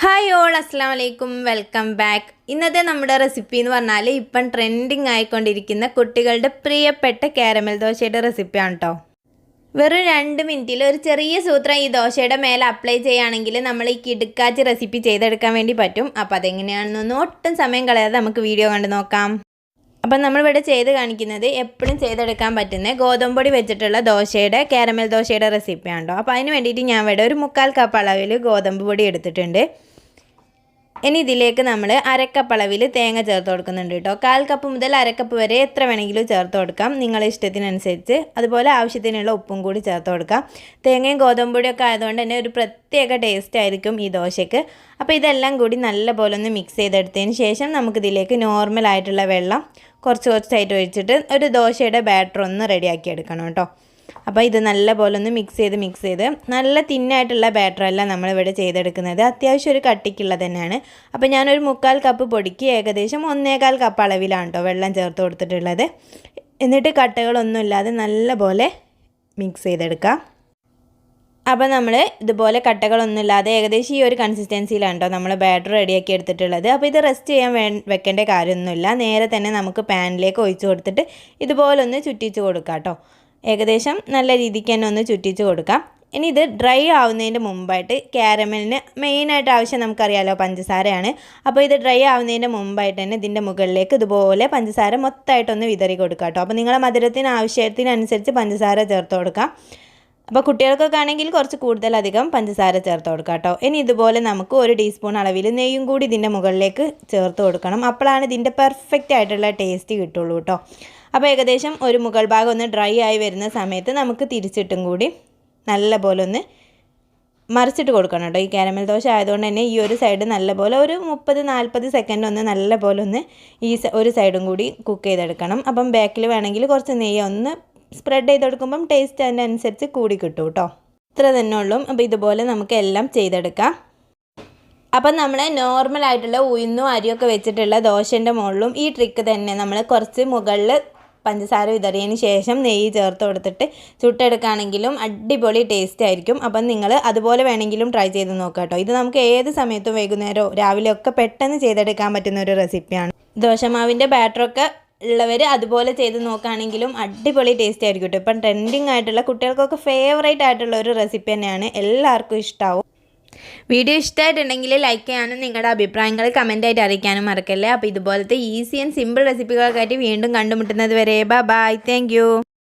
Hi all അസ്സലാമു അലൈക്കും welcome back. ഇന്നത്തെ നമ്മുടെ റെസിപ്പി എന്ന് പറഞ്ഞാൽ ഇപ്പം ട്രെൻഡിങ് ആയിക്കൊണ്ടിരിക്കുന്ന കുട്ടികളുടെ പ്രിയപ്പെട്ട കാരമൽ ദോശയുടെ റെസിപ്പിയാണ് കേട്ടോ. വെറും 2 മിനിറ്റിൽ ഒരു ചെറിയ സൂത്രം ഈ ദോശയുടെ മേലെ അപ്ലൈ ചെയ്യുകയാണെങ്കിൽ നമ്മൾ ഈ കിടുക്കാച്ചി റെസിപ്പി ചെയ്തെടുക്കാൻ വേണ്ടി പറ്റും. അപ്പോൾ അതെങ്ങനെയാണെന്നൊന്നും ഒട്ടും സമയം കളയാതെ നമുക്ക് വീഡിയോ കണ്ട് നോക്കാം. അപ്പം നമ്മളിവിടെ ചെയ്ത് കാണിക്കുന്നത് എപ്പോഴും ചെയ്തെടുക്കാൻ പറ്റുന്ന ഗോതമ്പ് പൊടി വെച്ചിട്ടുള്ള ദോശയുടെ കാരമൽ ദോശയുടെ റെസിപ്പിയാണ് കേട്ടോ. അപ്പോൾ അതിന് വേണ്ടിയിട്ട് ഞാൻ ഇവിടെ ഒരു 1/4 കപ്പ് അളവിൽ ഗോതമ്പ് പൊടി എടുത്തിട്ടുണ്ട്. ഇനി ഇതിലേക്ക് നമ്മൾ 1/2 കപ്പ് അളവിൽ തേങ്ങ ചേർത്ത് കൊടുക്കുന്നുണ്ട് കേട്ടോ. 1/4 കപ്പ് മുതൽ 1/2 കപ്പ് വരെ എത്ര വേണമെങ്കിലും ചേർത്ത് കൊടുക്കാം, നിങ്ങളുടെ ഇഷ്ടത്തിനനുസരിച്ച്. അതുപോലെ ആവശ്യത്തിനുള്ള ഉപ്പും കൂടി ചേർത്ത് കൊടുക്കാം. തേങ്ങയും ഗോതമ്പ് പൊടിയൊക്കെ ആയതുകൊണ്ട് തന്നെ ഒരു പ്രത്യേക ടേസ്റ്റ് ആയിരിക്കും ഈ ദോശയ്ക്ക്. അപ്പോൾ ഇതെല്ലാം കൂടി നല്ലപോലെ ഒന്ന് മിക്സ് ചെയ്തെടുത്തതിന് ശേഷം നമുക്കിതിലേക്ക് നോർമലായിട്ടുള്ള വെള്ളം കുറച്ചായിട്ട് ഒഴിച്ചിട്ട് ഒരു ദോശയുടെ ബാറ്റർ ഒന്ന് റെഡിയാക്കി എടുക്കണം കേട്ടോ. അപ്പോൾ ഇത് നല്ലപോലെ ഒന്ന് മിക്സ് ചെയ്ത് നല്ല തിന്നായിട്ടുള്ള ബാറ്ററല്ല നമ്മളിവിടെ ചെയ്തെടുക്കുന്നത്, അത്യാവശ്യം ഒരു കട്ടിക്കുള്ളത് തന്നെയാണ്. അപ്പോൾ ഞാനൊരു 1/4 കപ്പ് പൊടിക്ക് ഏകദേശം 1/4 കപ്പ് അളവിലാണ് കേട്ടോ വെള്ളം ചേർത്ത് കൊടുത്തിട്ടുള്ളത്. എന്നിട്ട് കട്ടകളൊന്നുമില്ലാതെ നല്ലപോലെ മിക്സ് ചെയ്തെടുക്കാം. അപ്പോൾ നമ്മൾ ഇതുപോലെ കട്ടകളൊന്നുമില്ലാതെ ഏകദേശം ഈ ഒരു കൺസിസ്റ്റൻസിയിലാണ് കേട്ടോ നമ്മൾ ബാറ്റർ റെഡിയാക്കി എടുത്തിട്ടുള്ളത്. അപ്പോൾ ഇത് റെസ്റ്റ് ചെയ്യാൻ വെക്കേണ്ട കാര്യമൊന്നുമില്ല, നേരെ തന്നെ നമുക്ക് പാനിലേക്ക് ഒഴിച്ച് കൊടുത്തിട്ട് ഇതുപോലെ ഒന്ന് ചുറ്റിച്ച് കൊടുക്കാം കേട്ടോ. ഏകദേശം നല്ല രീതിക്ക് തന്നെ ഒന്ന് ചുറ്റിച്ച് കൊടുക്കാം. ഇനി ഇത് ഡ്രൈ ആവുന്നതിൻ്റെ മുമ്പായിട്ട് കാരമലിന് മെയിനായിട്ട് ആവശ്യം നമുക്കറിയാമല്ലോ പഞ്ചസാരയാണ്. അപ്പോൾ ഇത് ഡ്രൈ ആവുന്നതിൻ്റെ മുമ്പായിട്ട് തന്നെ ഇതിൻ്റെ മുകളിലേക്ക് ഇതുപോലെ പഞ്ചസാര മൊത്തമായിട്ടൊന്ന് വിതറി കൊടുക്കാം കേട്ടോ. അപ്പോൾ നിങ്ങളുടെ മധുരത്തിന് ആവശ്യത്തിനനുസരിച്ച് പഞ്ചസാര ചേർത്ത് കൊടുക്കാം. അപ്പോൾ കുട്ടികൾക്കൊക്കെ ആണെങ്കിൽ കുറച്ച് കൂടുതലധികം പഞ്ചസാര ചേർത്ത് കൊടുക്കാം കേട്ടോ. ഇനി ഇതുപോലെ നമുക്ക് 1 ടീസ്പൂൺ അളവിൽ നെയ്യും കൂടി ഇതിൻ്റെ മുകളിലേക്ക് ചേർത്ത് കൊടുക്കണം. അപ്പോഴാണ് ഇതിൻ്റെ പെർഫെക്റ്റ് ആയിട്ടുള്ള ടേസ്റ്റ് കിട്ടുള്ളൂ കേട്ടോ. അപ്പോൾ ഏകദേശം ഒരു മുകൾ ഭാഗം ഒന്ന് ഡ്രൈ ആയി വരുന്ന സമയത്ത് നമുക്ക് തിരിച്ചിട്ടും കൂടി നല്ലപോലെ ഒന്ന് മറിച്ചിട്ട് കൊടുക്കണം കേട്ടോ. ഈ കാരമൽ ദോശ ആയതുകൊണ്ട് തന്നെ ഈ ഒരു സൈഡ് നല്ലപോലെ ഒരു 30-40 സെക്കൻഡ് ഒന്ന് നല്ലപോലെ ഒന്ന് ഈ ഒരു സൈഡും കൂടി കുക്ക് ചെയ്തെടുക്കണം. അപ്പം ബാക്കിൽ വേണമെങ്കിൽ കുറച്ച് നെയ്യ് ഒന്ന് സ്പ്രെഡ് ചെയ്തെടുക്കുമ്പം ടേസ്റ്റ് അതിനനുസരിച്ച് കൂടി കിട്ടും കേട്ടോ. ഇത്ര തന്നെ ഉള്ളൂ. അപ്പോൾ ഇതുപോലെ നമുക്ക് എല്ലാം ചെയ്തെടുക്കാം. അപ്പം നമ്മൾ നോർമലായിട്ടുള്ള ഉഴുന്നും അരിയൊക്കെ വെച്ചിട്ടുള്ള ദോശൻ്റെ മുകളിലും ഈ ട്രിക്ക് തന്നെ നമ്മൾ കുറച്ച് മുകളിൽ പഞ്ചസാര വിതറിയതിന് ശേഷം നെയ്യ് ചേർത്ത് കൊടുത്തിട്ട് ചുട്ടെടുക്കുകയാണെങ്കിലും അടിപൊളി ടേസ്റ്റ് ആയിരിക്കും. അപ്പം നിങ്ങൾ അതുപോലെ വേണമെങ്കിലും ട്രൈ ചെയ്ത് നോക്കാം കേട്ടോ. ഇത് നമുക്ക് ഏത് സമയത്തും വൈകുന്നേരമോ രാവിലെ ഒക്കെ പെട്ടെന്ന് ചെയ്തെടുക്കാൻ പറ്റുന്ന ഒരു റെസിപ്പിയാണ്. ദോശമാവിൻ്റെ ബാറ്ററൊക്കെ ഉള്ളവർ അതുപോലെ ചെയ്ത് നോക്കുകയാണെങ്കിലും അടിപൊളി ടേസ്റ്റ് ആയിരിക്കും കേട്ടോ. ഇപ്പം ട്രെൻഡിങ് ആയിട്ടുള്ള കുട്ടികൾക്കൊക്കെ ഫേവറേറ്റ് ആയിട്ടുള്ള ഒരു റെസിപ്പി തന്നെയാണ്, എല്ലാവർക്കും ഇഷ്ടമാവും. വീഡിയോ ഇഷ്ടമായിട്ടുണ്ടെങ്കിൽ ലൈക്ക് ചെയ്യാനും നിങ്ങളുടെ അഭിപ്രായങ്ങൾ കമൻറ്റായിട്ട് അറിയിക്കാനും മറക്കല്ലേ. അപ്പോൾ ഇതുപോലത്തെ ഈസി ആൻഡ് സിമ്പിൾ റെസിപ്പികൾക്കായിട്ട് വീണ്ടും കണ്ടുമുട്ടുന്നത് വരെ ബൈ. Thank you.